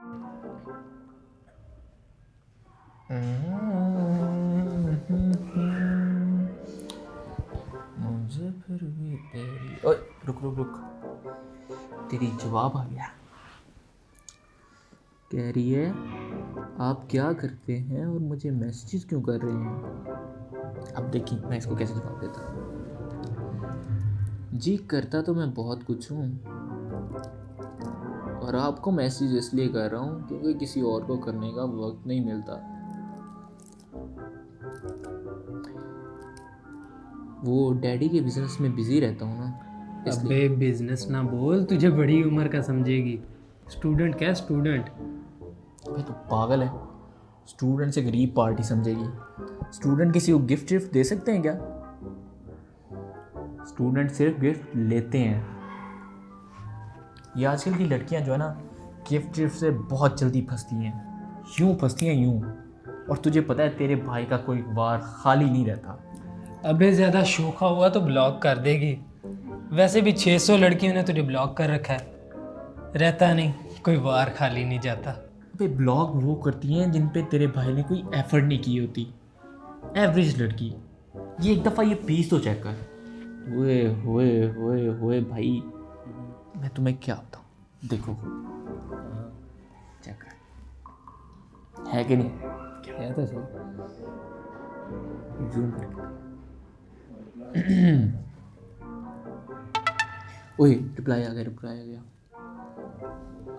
मुझे फिर भी तेरी ओए रुक रुक रुक, तेरी जवाब आ गया। कह रही है आप क्या करते हैं और मुझे मैसेजेस क्यों कर रहे हैं। अब देखिए मैं इसको कैसे जवाब देता हूँ। जी करता तो मैं बहुत कुछ हूँ, और आपको मैसेज इसलिए कर रहा हूँ क्योंकि किसी और को करने का वक्त नहीं मिलता। वो डैडी के बिजनेस में बिजी रहता हूँ ना, इसलिए। अबे बिजनेस ना बोल, तुझे बड़ी उम्र का समझेगी। स्टूडेंट क्या स्टूडेंट। भाई तो पागल है, स्टूडेंट से गरीब पार्टी समझेगी। स्टूडेंट किसी को गिफ्ट विफ्ट दे सकते हैं क्या? स्टूडेंट सिर्फ गिफ्ट लेते हैं। ये आजकल की लड़कियां जो है ना, गिफ्ट विफ्ट से बहुत जल्दी फंसती हैं। यूं फंसती हैं यूं। और तुझे पता है तेरे भाई का कोई बार खाली नहीं रहता। अबे ज़्यादा शोखा हुआ तो ब्लॉक कर देगी। वैसे भी 600 लड़कियों ने तुझे ब्लॉक कर रखा है। रहता नहीं, कोई वार खाली नहीं जाता। पे ब्लॉग वो करती हैं जिन पे तेरे भाई ने कोई एफर्ट नहीं की होती। एवरेज लड़की। ये एक दफ़ा ये पीस तो चेक कर। ओए होए होए होए भाई, मैं तुम्हें क्या बताऊँ, देखो चेक कर, है कि नहीं? क्या था सर। जूम करके। ओए रिप्लाई आ गया।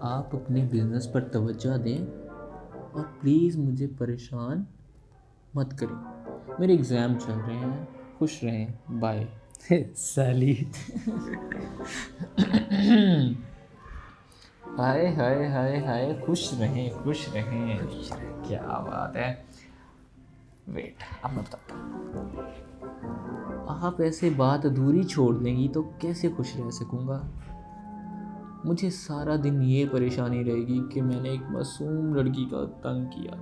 आप अपने बिजनेस पर तवज्जो दें और प्लीज़ मुझे परेशान मत करें। मेरे एग्ज़ाम चल रहे हैं, खुश रहें, बाय। साली। हाय हाय हाय हाय, खुश रहें। क्या बात है। वेट, अब मैं बताता हूँ। आप ऐसे बात अधूरी छोड़ देंगी तो कैसे खुश रह सकूँगा। मुझे सारा दिन ये परेशानी रहेगी कि मैंने एक मासूम लड़की का तंग किया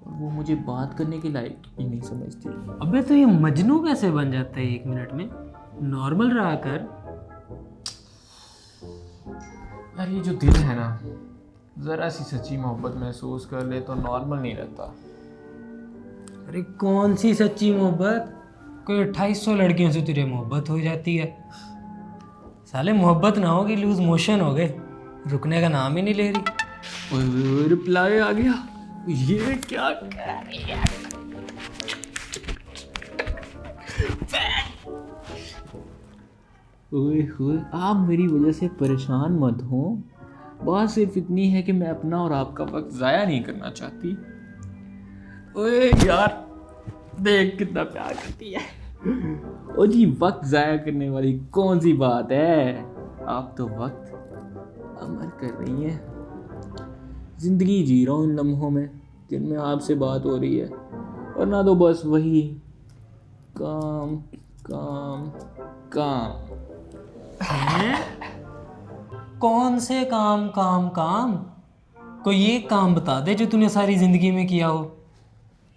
और वो मुझे बात करने के लायक भी नहीं समझती। अबे तो ये मजनू कैसे बन जाता है 1 मिनट में। नॉर्मल रहा कर। यार ये जो दिल है ना, ज़रा सी सच्ची मोहब्बत महसूस कर ले तो नॉर्मल नहीं रहता। अरे कौन सी सच्ची मोहब्बत। कोई 2800 लड़कियों से तुझे मोहब्बत हो जाती है। साले मोहब्बत ना होगी, लूज मोशन हो गए। रुकने का नाम ही नहीं ले रही। ओए रिप्लाई आ गया। ये क्या कर रही है? ओए होए, आप मेरी वजह से परेशान मत हो। बात सिर्फ इतनी है कि मैं अपना और आपका वक्त ज़ाया नहीं करना चाहती। ओए यार देख कितना प्यार करती है। ओ जी, वक्त ज़ाया करने वाली कौन सी बात है। आप तो वक्त अमर कर रही हैं। ज़िंदगी जी रहा हूँ इन लम्हों में जिनमें आपसे बात हो रही है, और ना तो बस वही काम काम काम। कौन से काम काम काम। कोई ये काम बता दे जो तूने सारी जिंदगी में किया हो।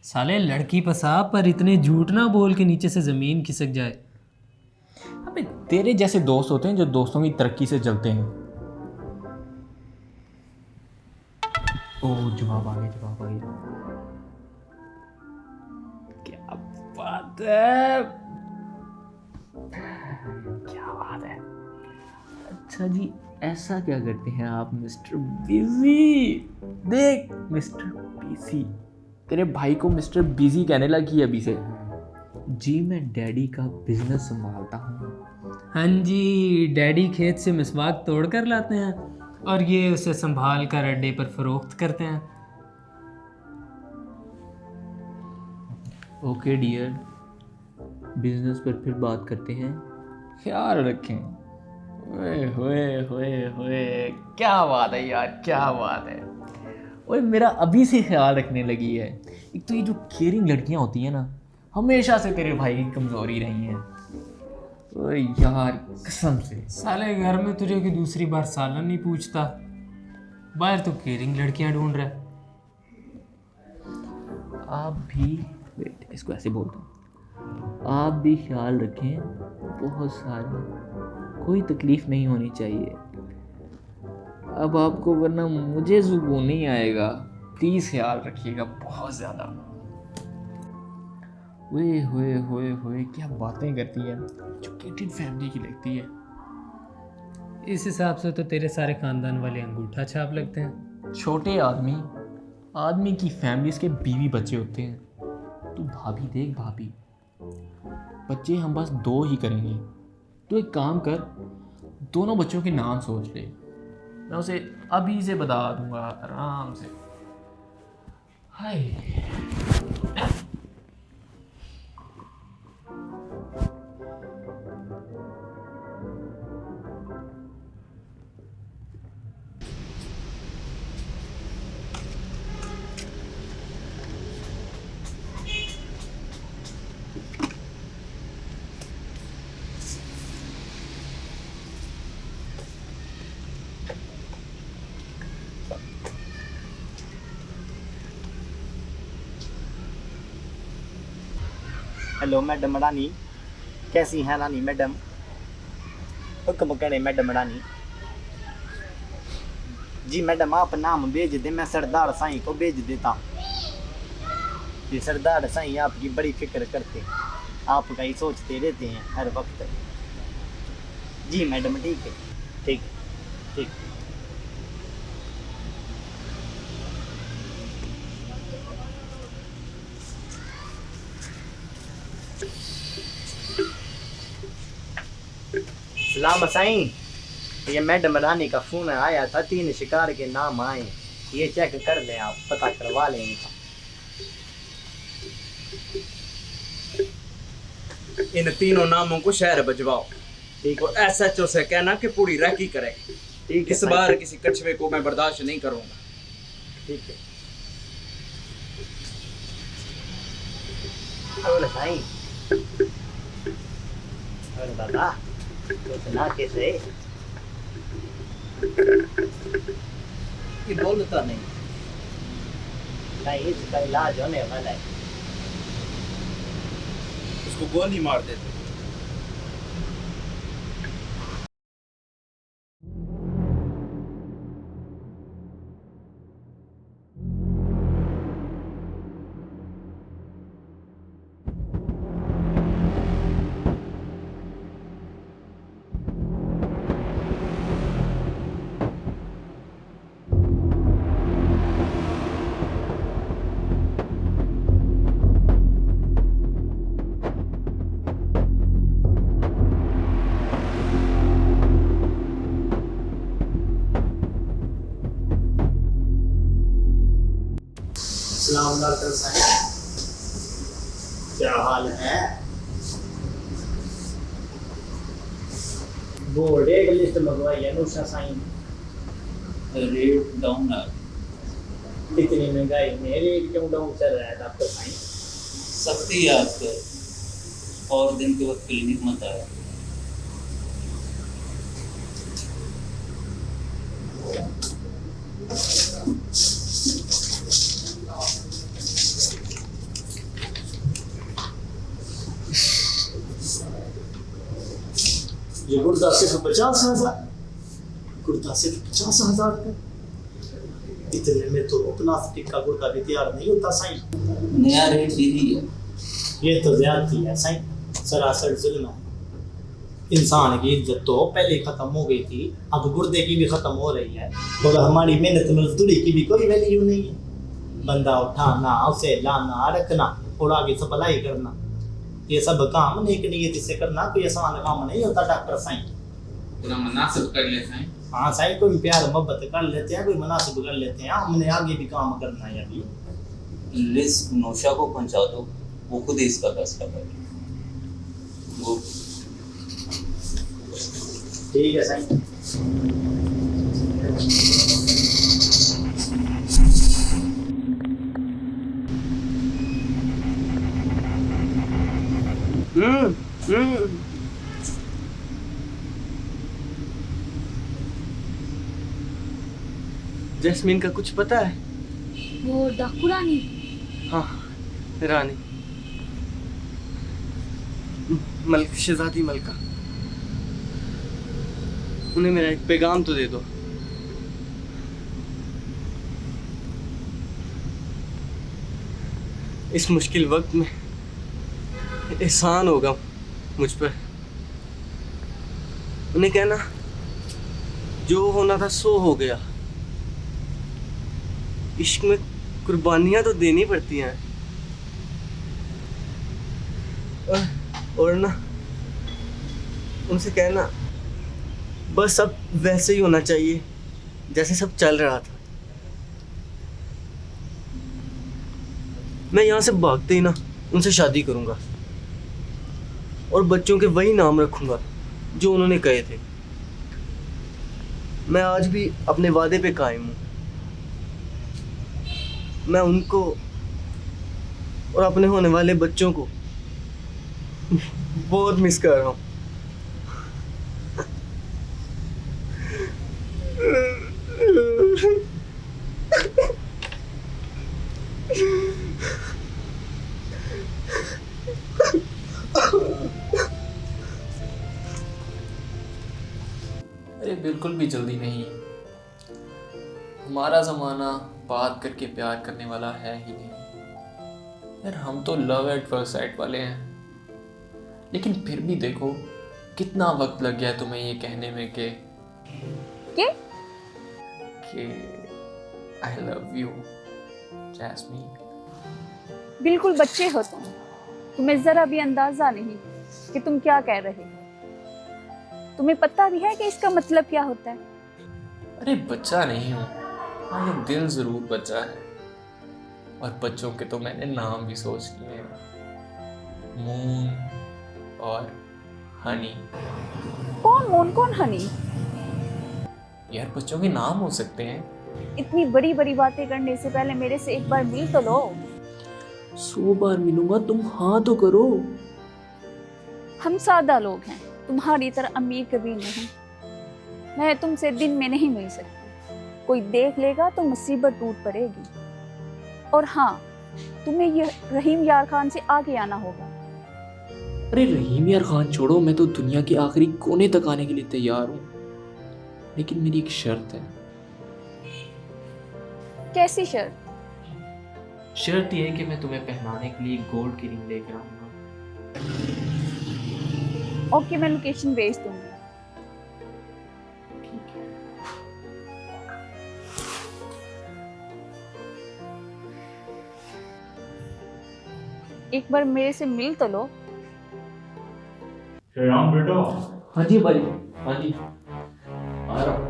साले लड़की फंसा, पर इतने झूठ ना बोल के नीचे से जमीन खिसक जाए। अबे तेरे जैसे दोस्त होते हैं जो दोस्तों की तरक्की से जलते हैं। ओ जवाब आ गया। क्या बात है, क्या बात है। अच्छा जी, ऐसा क्या करते हैं आप मिस्टर बिजी। देख मिस्टर बिजी, तेरे भाई को मिस्टर बिजी कहने लगी अभी से। जी मैं डैडी का बिजनेस संभालता हूँ। हाँ जी, डैडी खेत से मिसवाक तोड़ कर लाते हैं और ये उसे संभाल कर अड्डे पर फरोख्त करते हैं। ओके डियर, बिजनेस पर फिर बात करते हैं, ख्याल रखें। ओए होए होए होए, क्या बात है यार, क्या बात है। ओए मेरा अभी से ख्याल रखने लगी है। एक तो ये जो केयरिंग लड़कियां होती हैं ना, हमेशा से तेरे भाई की कमजोरी रही हैं। ओए यार कसम से। साले घर में तुझे की दूसरी बार सालन नहीं पूछता, बाहर तो केयरिंग लड़कियां ढूंढ रहा है। आप भी वेट, इसको ऐसे बोलता हूँ, आप भी ख्याल रखें बहुत सारा, कोई तकलीफ नहीं होनी चाहिए। अब आपको वरना मुझे सुकून नहीं आएगा। प्लीज़ ख्याल रखिएगा बहुत ज़्यादा। ओए होए होए होए, क्या बातें करती है, एजुकेटेड फैमिली की लगती है। इस हिसाब से तो तेरे सारे खानदान वाले अंगूठा छाप लगते हैं। छोटे आदमी की फैमिली के बीवी बच्चे होते हैं। तू भाभी देख, भाभी बच्चे हम बस 2 ही करेंगे। तू एक काम कर, दोनों बच्चों के नाम सोच ले, मैं उसे अभी से बता दूंगा आराम से। हाय हेलो मैडम रानी, कैसी हैं रानी मैडम? हुक्म करें मैडम रानी। जी मैडम आप नाम भेज दें, मैं सरदार साईं को भेज देता। ये सरदार साईं आपकी बड़ी फिक्र करते हैं, आपका ही सोचते रहते हैं हर वक्त। जी मैडम ठीक है, ठीक ठीक। सलाम साईं, ये मैडम रानी का फोन आया था, 3 शिकार के नाम आए, ये चेक कर लें, आप पता करवा लें इनका। इन तीनों नामों को शहर भिजवाओ। ठीक और SHO से कहना कि पूरी रैकी करे। ठीक है इस बार किसी कछुए को मैं बर्दाश्त नहीं करूंगा। ठीक है। और साईं, और दादा तो सुना कैसे? ये बोलता नहीं। नहीं, इसका इलाज होने वाला है। उसको गोली मार देते। सलाम डॉक्टर साहब, क्या हाल है? वो रेड लिस्ट मंगवाई है अनुषा साईं। रेट डाउन है। इतनी महंगाई में रेट क्यों डाउन चल रहा है डॉक्टर साईं? सख्ती है आजकल, और दिन के वक्त क्लिनिक मत आया। ये गुर्दा सिर्फ 50,000, गुर्दा सिर्फ 50,000 का। इतने में तो प्लास्टिक का गुर्दा भी तैयार नहीं होता साईं। नया रेट यही है। ये तो ज्यादती है साईं, सरासर जुल्म है। इंसान की इज्जत तो पहले खत्म हो गई थी, अब गुर्दे की भी खत्म हो रही है। और हमारी मेहनत मजदूरी की भी कोई वैल्यू नहीं है। बंदा उठाना, उसे लाना, रखना और आगे सप्लाई करना, ये सब काम नेक नियत से करना कोई आसान काम नहीं होता डॉक्टर साईं। पूरा मुनासिब कर ले साईं। हाँ साईं, कोई प्यार मोहब्बत कर लेते हैं, कोई मुनासिब कर लेते हैं। हमने आगे भी काम करना है अभी। लिस्ट नौशा को पहुंचा दो, वो खुद ही इसका फैसला करेगी। वो ठीक है साईं। जैस्मीन का कुछ पता है? वो डाकू रानी? हाँ, रानी शहजादी मलका। उन्हें मेरा एक पैगाम तो दे दो। इस मुश्किल वक्त में एहसान होगा मुझ पर। उन्हें कहना जो होना था सो हो गया। इश्क में कुर्बानियां तो देनी पड़ती हैं। और ना उनसे कहना बस सब वैसे ही होना चाहिए जैसे सब चल रहा था। मैं यहाँ से भागते ही ना उनसे शादी करूँगा और बच्चों के वही नाम रखूँगा जो उन्होंने कहे थे। मैं आज भी अपने वादे पे कायम हूँ। मैं उनको और अपने होने वाले बच्चों को बहुत मिस कर रहा हूँ। अरे बिल्कुल भी जल्दी नहीं। हमारा ज़माना बात करके प्यार करने वाला है ही नहीं यार। हम तो लव एट फर्स्ट साइट वाले हैं। लेकिन फिर भी देखो कितना वक्त लग गया तुम्हें ये कहने में कि आई लव यू जैस्मीन। बिल्कुल बच्चे हो तुम। तुम्हें जरा भी अंदाजा नहीं कि तुम क्या कह रहे हो। तुम्हें पता भी है कि इसका मतलब क्या होता है? अरे बच्चा नहीं हूँ, हाँ ये दिल जरूर बच्चा है। और बच्चों के तो मैंने नाम भी सोच लिए हैं, मून और हनी। कौन मून कौन हनी? यार बच्चों के नाम हो सकते हैं। इतनी बड़ी बड़ी बातें करने से पहले मेरे से एक बार मिल तो लो। 100 बार मिलूंगा, तुम हाँ तो करो। हम सादा लोग हैं, तुम्हारी तरह अमीर कभी नहीं। मैं तुमसे दिन में नहीं मिल सकती। कोई देख लेगा तो मुसीबत टूट पड़ेगी। और हाँ, तुम्हें ये रहीम यार खान से आगे आना होगा। अरे रहीम यार खान छोड़ो, मैं तो दुनिया के आखिरी कोने तक आने के लिए तैयार हूँ। लेकिन मेरी एक शर्त है। कैसी शर्त? शर्त ये है कि मैं तुम्हें पहनाने के लिए गोल्ड की रिंग लेकर आऊंगा। ओके, मैं लोकेशन भेज दूंगी। एक बार मेरे से मिल तो लो। श्रीराम बेटा। हाँ जी भाई, हाँ जी आ रहा हूँ।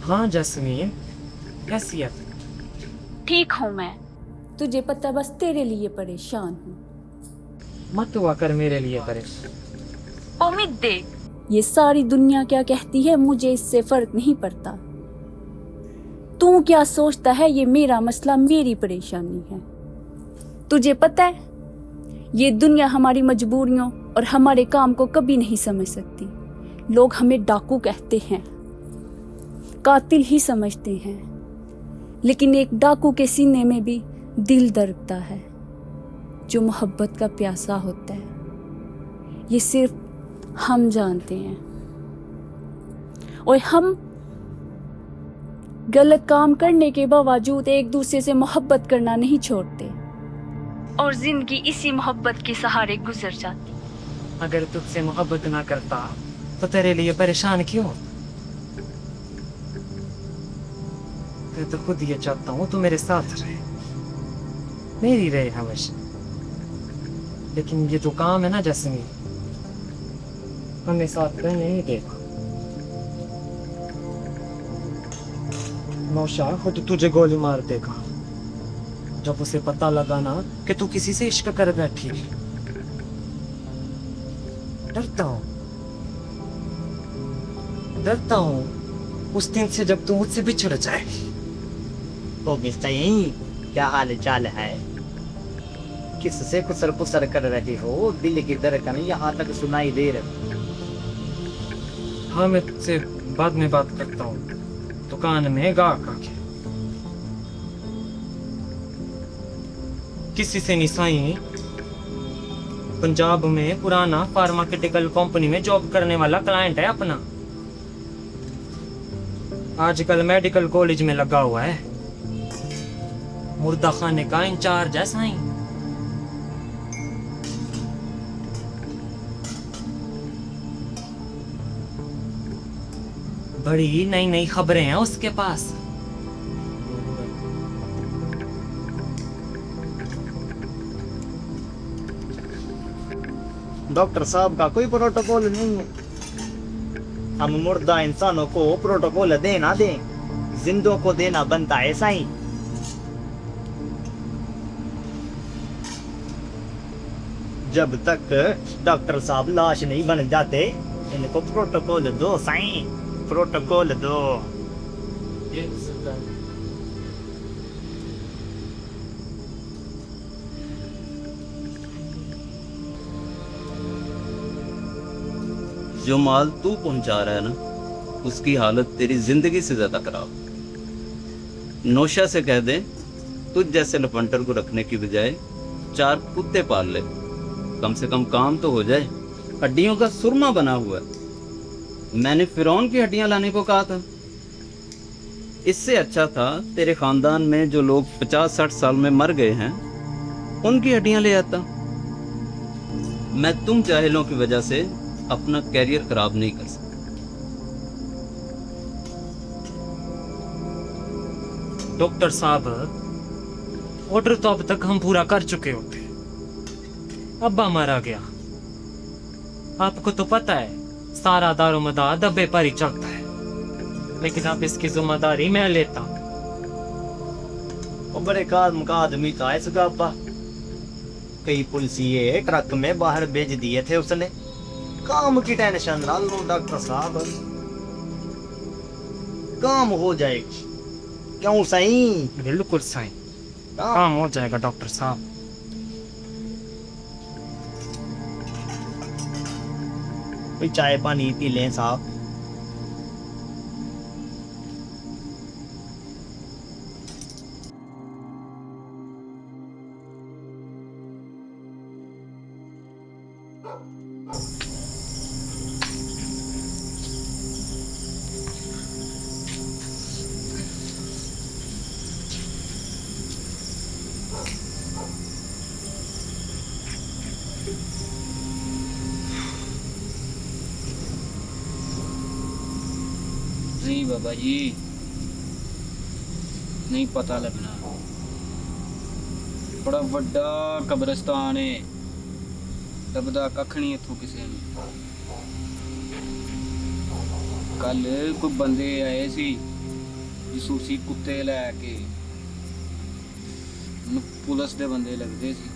हाँ जैस्मीन, कैसी है? ठीक हूँ मैं। तुझे पता, बस तेरे लिए परेशान हूँ। मत हुआ कर मेरे लिए परेशान। उम्मीद देख, ये सारी दुनिया क्या कहती है मुझे इससे फर्क नहीं पड़ता। तू क्या सोचता है ये मेरा मसला, मेरी परेशानी है। तुझे पता है ये दुनिया हमारी मजबूरियों और हमारे काम को कभी नहीं समझ सकती। लोग हमें डाकू कहते हैं, कातिल ही समझते हैं। लेकिन एक डाकू के सीने में भी दिल धड़कता है जो मोहब्बत का प्यासा होता है। ये सिर्फ हम जानते हैं। और हम गलत काम करने के बावजूद एक दूसरे से मोहब्बत करना नहीं छोड़ते और जिंदगी इसी मोहब्बत के सहारे गुजर जाती। अगर तुझसे मोहब्बत ना करता तो तेरे लिए परेशान क्यों? मैं तो खुद ये चाहता हूँ तू मेरे साथ रहे, मेरी रहे हमेशा। लेकिन ये जो काम है ना जैस्मीन, हमें साथ रहने नहीं देगा। नौशा खुद तुझे गोली मार देगा जब उसे पता लगा ना कि तू किसी से इश्क कर बैठी। डरता हूँ उस दिन से जब तू मुझसे बिछड़ जाए। तो मिस्टर यही क्या हाल चाल है? किससे कुसर कुसर कर रही हो? दिल की धड़कन यहाँ तक सुनाई दे रही। हाँ, मैं तुझसे बाद में बात करता हूँ, दुकान में गाहक आके। किसी से नहीं साई। पंजाब में पुराना फार्मास्यूटिकल कंपनी में जॉब करने वाला क्लाइंट है अपना, आजकल मेडिकल कॉलेज में लगा हुआ है, मुर्दा खाने का इंचार्ज है साई। बड़ी नई नई खबरें हैं उसके पास। डॉक्टर साहब का कोई प्रोटोकॉल नहीं है। हम मुर्दा इंसानों को प्रोटोकॉल देना दें, जिंदों को देना बनता है साईं। जब तक डॉक्टर साहब लाश नहीं बन जाते, इनको प्रोटोकॉल दो साईं, प्रोटोकॉल दो। जो माल तू पहुंचा रहा है ना, उसकी हालत तेरी जिंदगी से ज्यादा खराब। नौशा से कह दे तुझ जैसे लफंटर को रखने की बजाय 4 कुत्ते पाल ले, कम से कम काम तो हो जाए। हड्डियों का सुरमा बना हुआ है। मैंने फिरौन की हड्डियां लाने को कहा था। इससे अच्छा था तेरे खानदान में जो लोग 50-60 साल में मर गए हैं, उनकी हड्डियां ले आता। मैं तुम जाहिलों की वजह से अपना कैरियर खराब नहीं कर सकता। डॉक्टर साहब, ऑर्डर तो अब तक हम पूरा कर चुके होते, अब्बा मारा गया। आपको तो पता है सारा दारोमदार दब्बे पर ही चलता है, लेकिन अब इसकी जिम्मेदारी मैं लेता। वो बड़े काम का आदमी था इसका अब्बा। कई पुलिसिये ट्रक में बाहर भेज दिए थे उसने। काम की टेंशन ना लो डॉक्टर साहब, काम हो जाएगी। क्यों सही? बिल्कुल सही, काम हो जाएगा डॉक्टर साहब। कोई चाय पानी पी लें साहब। नहीं बाबा जी, नहीं पता लगना। बड़ा वड्डा कब्रिस्तान है, दबदा कख नहीं इत्थों किसी ने। कल कोई बंदे आए सी जसूसी कुत्ते लैके, पुलिस दे बंदे लगते सी।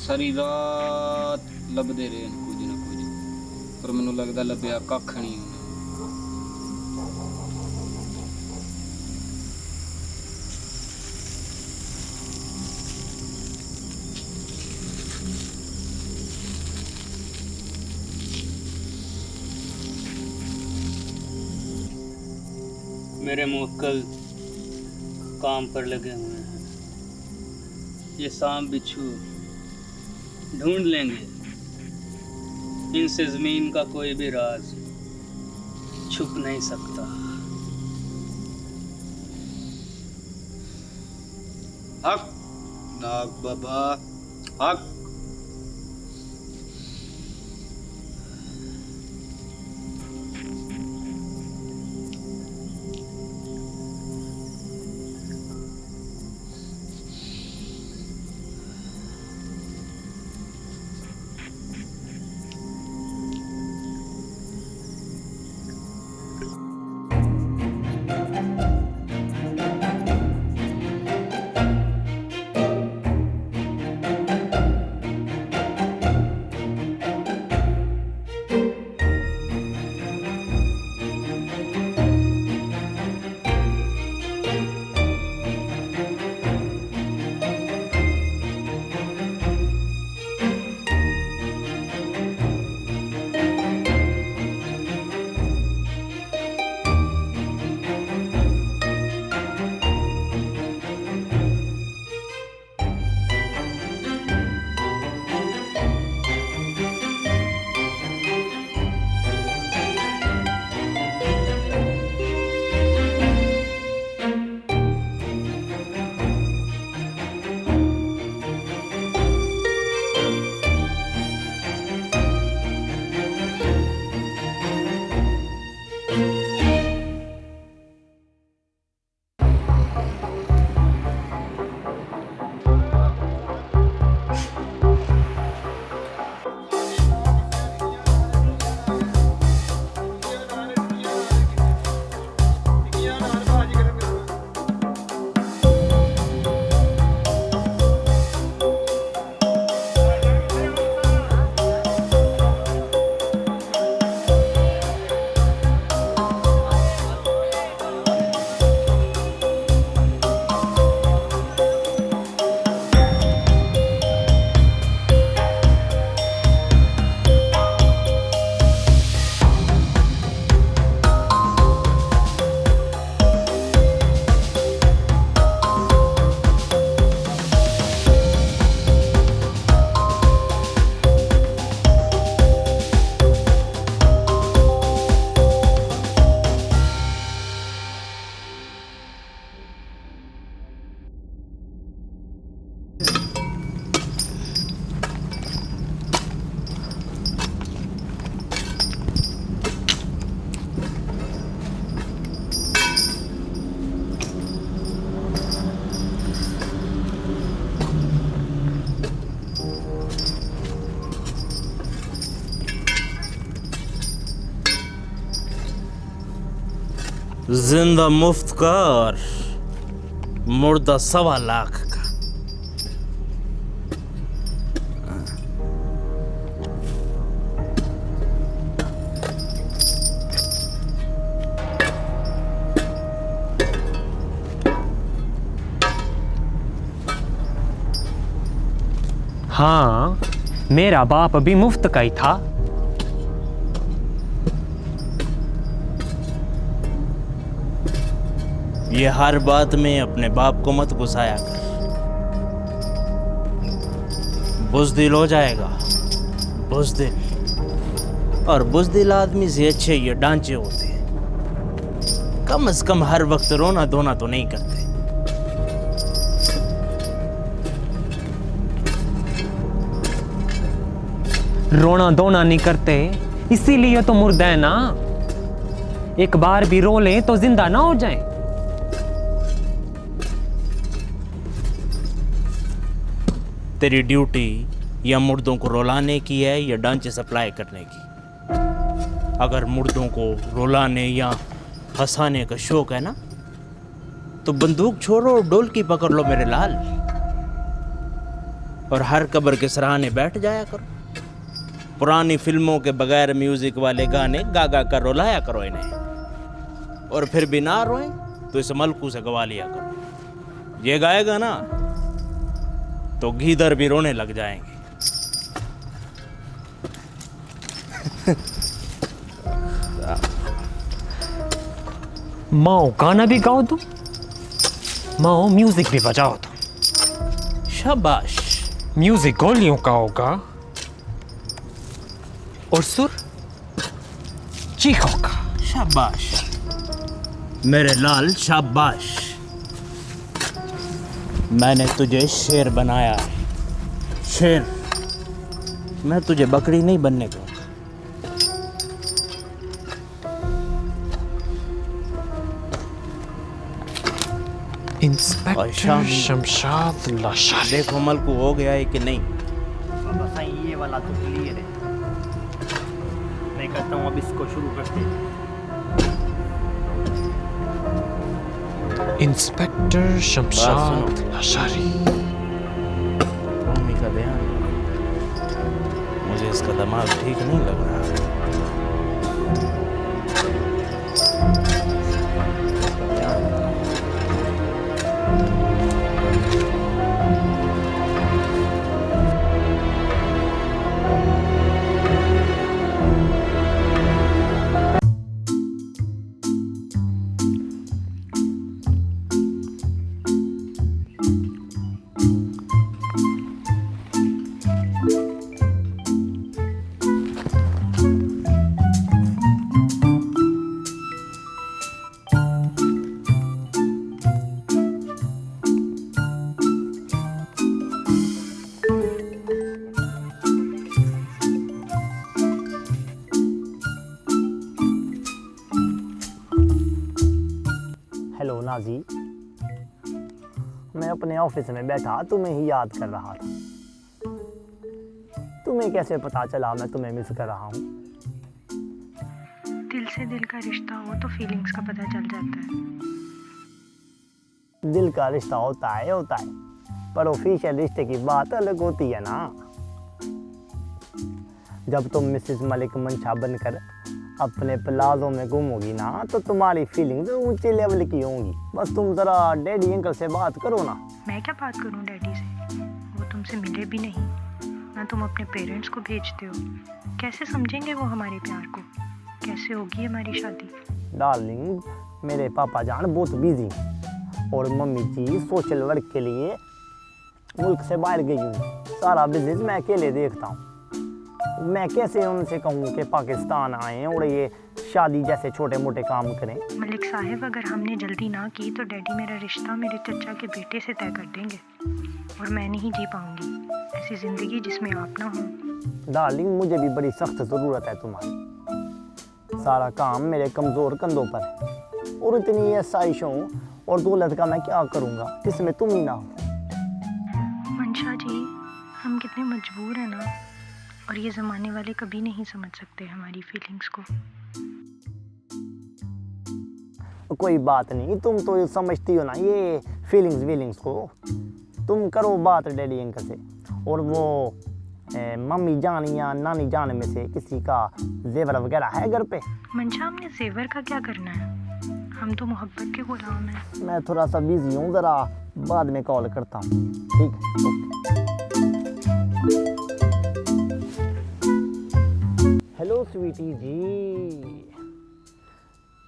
सारी रात लभदे रहे कुछ ना कुछ, पर मैनू लगदा लभ्या कख नहीं। मेरे मुवक्किल काम पर लगे हुए हैं। ये सांप बिच्छू ढूंढ लेंगे। इनसे जमीन का कोई भी राज छुप नहीं सकता। हक नाग बाबा, हक। जिंदा मुफ्त का और मुर्दा 1.25 लाख का। हाँ, मेरा बाप अभी मुफ्त का ही था। ये हर बात में अपने बाप को मत गुस्साया कर, बुज़दिल हो जाएगा। बुज़दिल, और बुज़दिल आदमी से अच्छे ये डांचे होते हैं। कम से कम हर वक्त रोना धोना तो नहीं करते। रोना धोना नहीं करते, इसीलिए तो मुर्दा है ना। एक बार भी रो लें तो जिंदा ना हो जाएं। तेरी ड्यूटी या मुर्दों को रुलाने की है या डांचे सप्लाई करने की। अगर मुर्दों को रुलाने या हंसाने का शौक है ना, तो बंदूक छोड़ो और ढोलकी पकड़ लो मेरे लाल, और हर कब्र के सराहने बैठ जाया करो। पुरानी फिल्मों के बगैर म्यूजिक वाले गाने गा गा कर रुलाया करो इन्हें, और फिर भी ना रोए तो इस मलकू से गवा लिया करो। ये गाएगा ना तो गीदर भी रोने लग जाएंगे। माओ गाना भी गाओ तुम, माओ म्यूजिक भी बजाओ तुम। शाबाश। म्यूजिक गोलियों का होगा और सुर चीखों का। शाबाश मेरे लाल, शाबाश। मैंने तुझे शेर बनाया है, शेर। मैं तुझे बकरी नहीं बनने दूंगा। इंस्पेक्टर शमशाद लाशारी। देखो मलकू हो गया है कि नहीं? बाबा साईं, ये वाला तो क्लियर है। मैं कहता हूँ अब इसको शुरू करते हैं। इंस्पेक्टर शमशाद लाशारी। रोमी का ध्यान, मुझे इसका दिमाग ठीक नहीं लग रहा। हेलो नाजी, मैं अपने ऑफिस में बैठा तुम्हें ही याद कर रहा था। तुम्हें कैसे पता चला मैं तुम्हें मिस कर रहा हूँ? दिल से दिल का रिश्ता हो तो फीलिंग्स का पता चल जाता है। दिल का रिश्ता होता है, पर ऑफिशियल रिश्ते की बात अलग होती है ना। जब तुम मिसेस मलिक मंशा बनकर अपने प्लाजो में घूमोगी ना, तो तुम्हारी फीलिंग्स ऊंचे लेवल की होंगी। बस तुम जरा डैडी अंकल से बात करो ना। मैं क्या बात करूं डैडी से? वो तुमसे मिले भी नहीं, ना तुम अपने पेरेंट्स को भेजते हो। कैसे समझेंगे वो हमारे प्यार को? कैसे होगी हमारी शादी? डार्लिंग, मेरे पापा जान बहुत बिजी हैं और मम्मी जी सोशल वर्क के लिए मुल्क से बाहर गई हुई। सारा बिजनेस मैं अकेले देखता हूँ। मैं कैसे उनसे कहूँ कि पाकिस्तान आए और ये शादी जैसे छोटे मोटे काम करें? मलिक साहब, अगर हमने जल्दी ना की तो डैडी मेरा रिश्ता मेरे चचा के बेटे से तय कर देंगे, और मैं नहीं जी पाऊंगी ऐसी ज़िंदगी जिसमें आप ना हो। डार्लिंग, मुझे भी बड़ी सख्त ज़रूरत है तुम्हारी। सारा काम मेरे कमज़ोर कंधों पर है, और इतनी आसाइशों और दौलत का मैं क्या करूँगा जिसमें तुम ही ना हो। मंशा जी, हम कितने मजबूर हैं ना, और ये ज़माने वाले कभी नहीं समझ सकते हमारी फीलिंग्स को। कोई बात नहीं, तुम तो समझती हो ना ये फीलिंग्स को। तुम करो बात डैडी अंकल से, और वो मम्मी जान या नानी जान में से किसी का जेवर वगैरह है घर पे? मंशा, हमने जेवर का क्या करना है? हम तो मोहब्बत के गुलाम हैं। मैं थोड़ा सा बिजी हूँ, ज़रा बाद में कॉल करता हूँ, ठीक है? हेलो स्वीटी जी,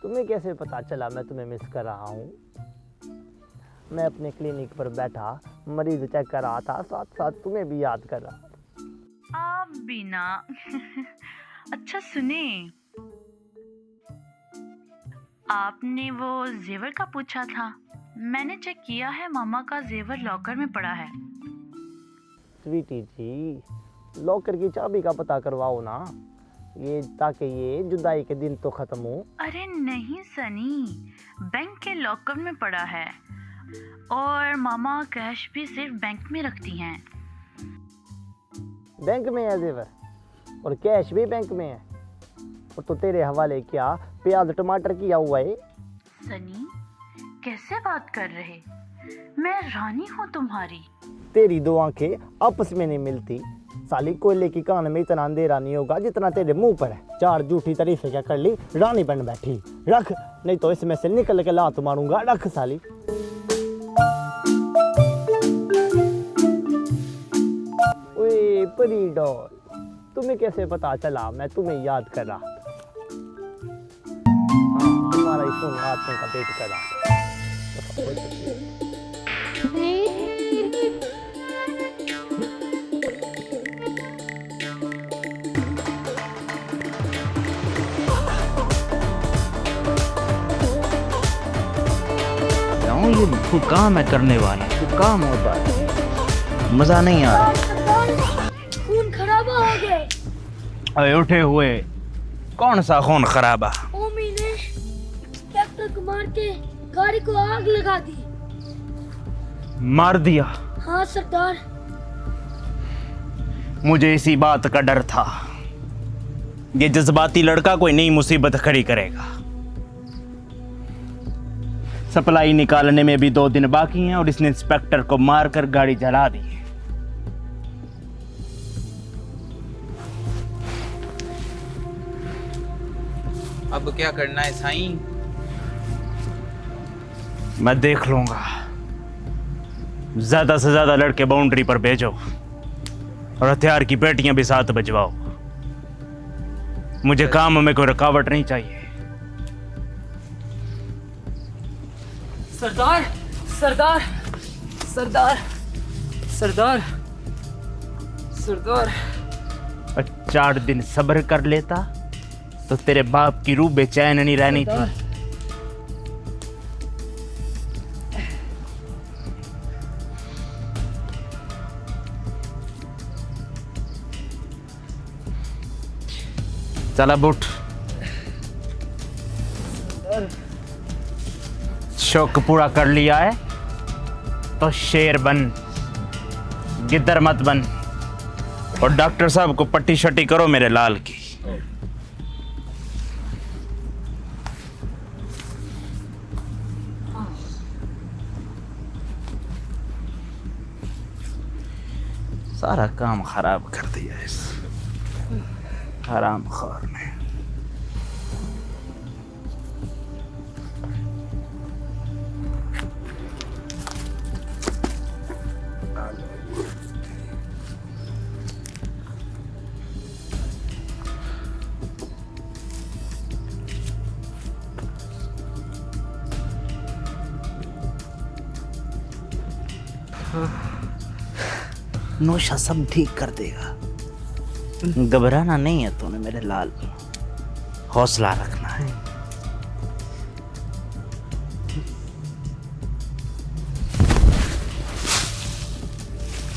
तुम्हें कैसे पता चला मैं तुम्हें मिस कर रहा हूँ? मैं अपने क्लिनिक पर बैठा मरीज चेक कर रहा था, साथ साथ तुम्हें भी याद कर रहा था। आप भी ना। अच्छा सुने, आपने वो जेवर का पूछा था, मैंने चेक किया है, मामा का जेवर लॉकर में पड़ा है। स्वीटी जी, लॉकर की चाबी का पता करवाओ ना, ये ताकि ये जुदाई के दिन तो खत्म हो। अरे नहीं सनी, बैंक के लॉकर में पड़ा है, और मामा कैश भी सिर्फ बैंक में रखती हैं। बैंक में है जेवर और कैश भी बैंक में है, और तो तेरे हवाले क्या प्याज टमाटर किया हुआ है? सनी कैसे बात कर रहे, मैं रानी हूँ तुम्हारी। तेरी दो आंखें आपस में नहीं मिलती, साली कोयले की कान में इतना अंधेरा नहीं होगा जितना तेरे मुंह पर है। चार झूठी तारीफें क्या कर ली, रानी बन बैठी। रख, नहीं तो इसमें से निकल के लात मारूंगा। रख साली। ओए परी डॉल, तुम्हें कैसे पता चला मैं तुम्हें याद कर रहा था? हाँ, तुम्हारा ही फोन आत्मा का वेट कर रहा था। ये काम है करने वाला, काम होता है, मजा नहीं आ रहा। खून खराबा हो गए। अरे उठे हुए, कौन सा खून खराबा? ओमी ने ट्रैक्टर को मार के गाड़ी को आग लगा दी। मार दिया? हाँ सरदार। मुझे इसी बात का डर था, ये जज्बाती लड़का कोई नई मुसीबत खड़ी करेगा। सप्लाई निकालने में भी 2 दिन बाकी हैं और इसने इंस्पेक्टर को मारकर गाड़ी जला दी है। अब क्या करना है साईं? मैं देख लूंगा। ज्यादा से ज्यादा लड़के बाउंड्री पर भेजो और हथियार की पेटियां भी साथ बजवाओ। मुझे काम में कोई रुकावट नहीं चाहिए। सरदार, सरदार, सरदार, सरदार, सरदार। 4 दिन सब्र कर लेता तो तेरे बाप की रूह बेचैन नहीं रहनी थी। चल अब उठ। शौक पूरा कर लिया है तो शेर बन, गिद्दर मत बन। और डॉक्टर साहब को पट्टी शट्टी करो मेरे लाल की। सारा काम खराब कर दिया इस हरामखोर ने। नौशा सब ठीक कर देगा, घबराना नहीं है तूने मेरे लाल, हौसला रखना है।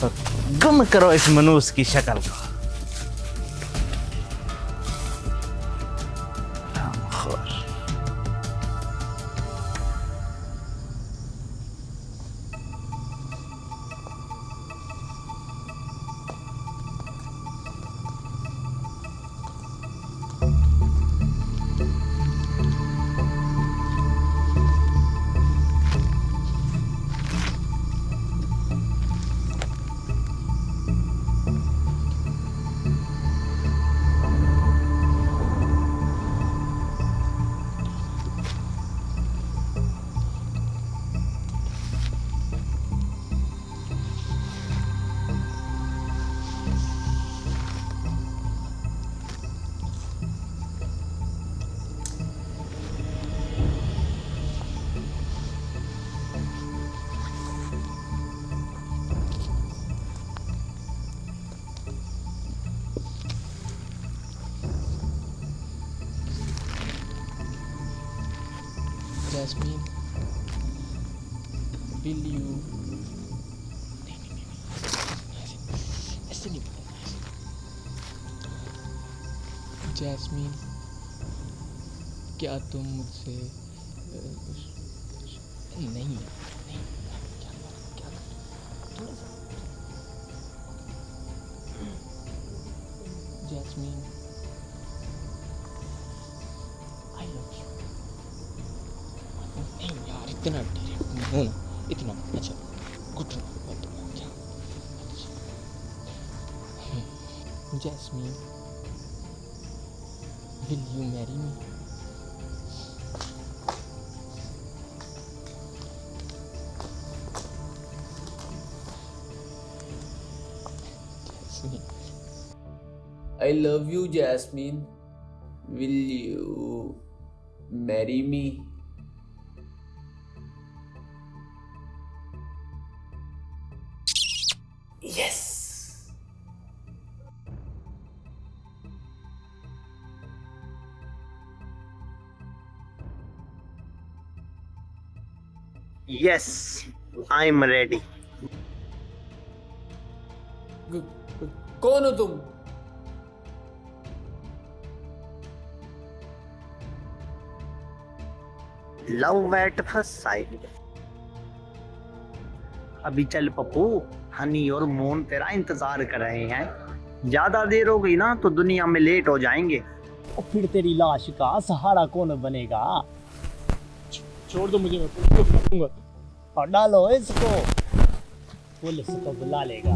तो गुम करो इस मनुष्य की शक्ल को। जैस्मीन विल यू, ऐसे नहीं बोलना। जैस्मीन क्या तुम मुझसे नहीं क्या थोड़ा सा जैस्मीन आई लव यू। नहीं यार इतना डायरेक्ट नहीं होना, इतना अच्छा good jasmine will you marry me? I love you, Jasmine. Will you marry me? Yes. Yes, I'm ready. कौन हो तुम? Love at first sight. अभी चल पप्पू, हनी और मोन तेरा इंतजार कर रहे हैं। ज्यादा देर हो गई ना तो दुनिया में लेट हो जाएंगे और फिर तेरी लाश का सहारा कौन बनेगा? छोड़ दो मुझे, मैं पुलिस को बुला दूंगा। और डालो इसको, पुलिस को बुला लेगा।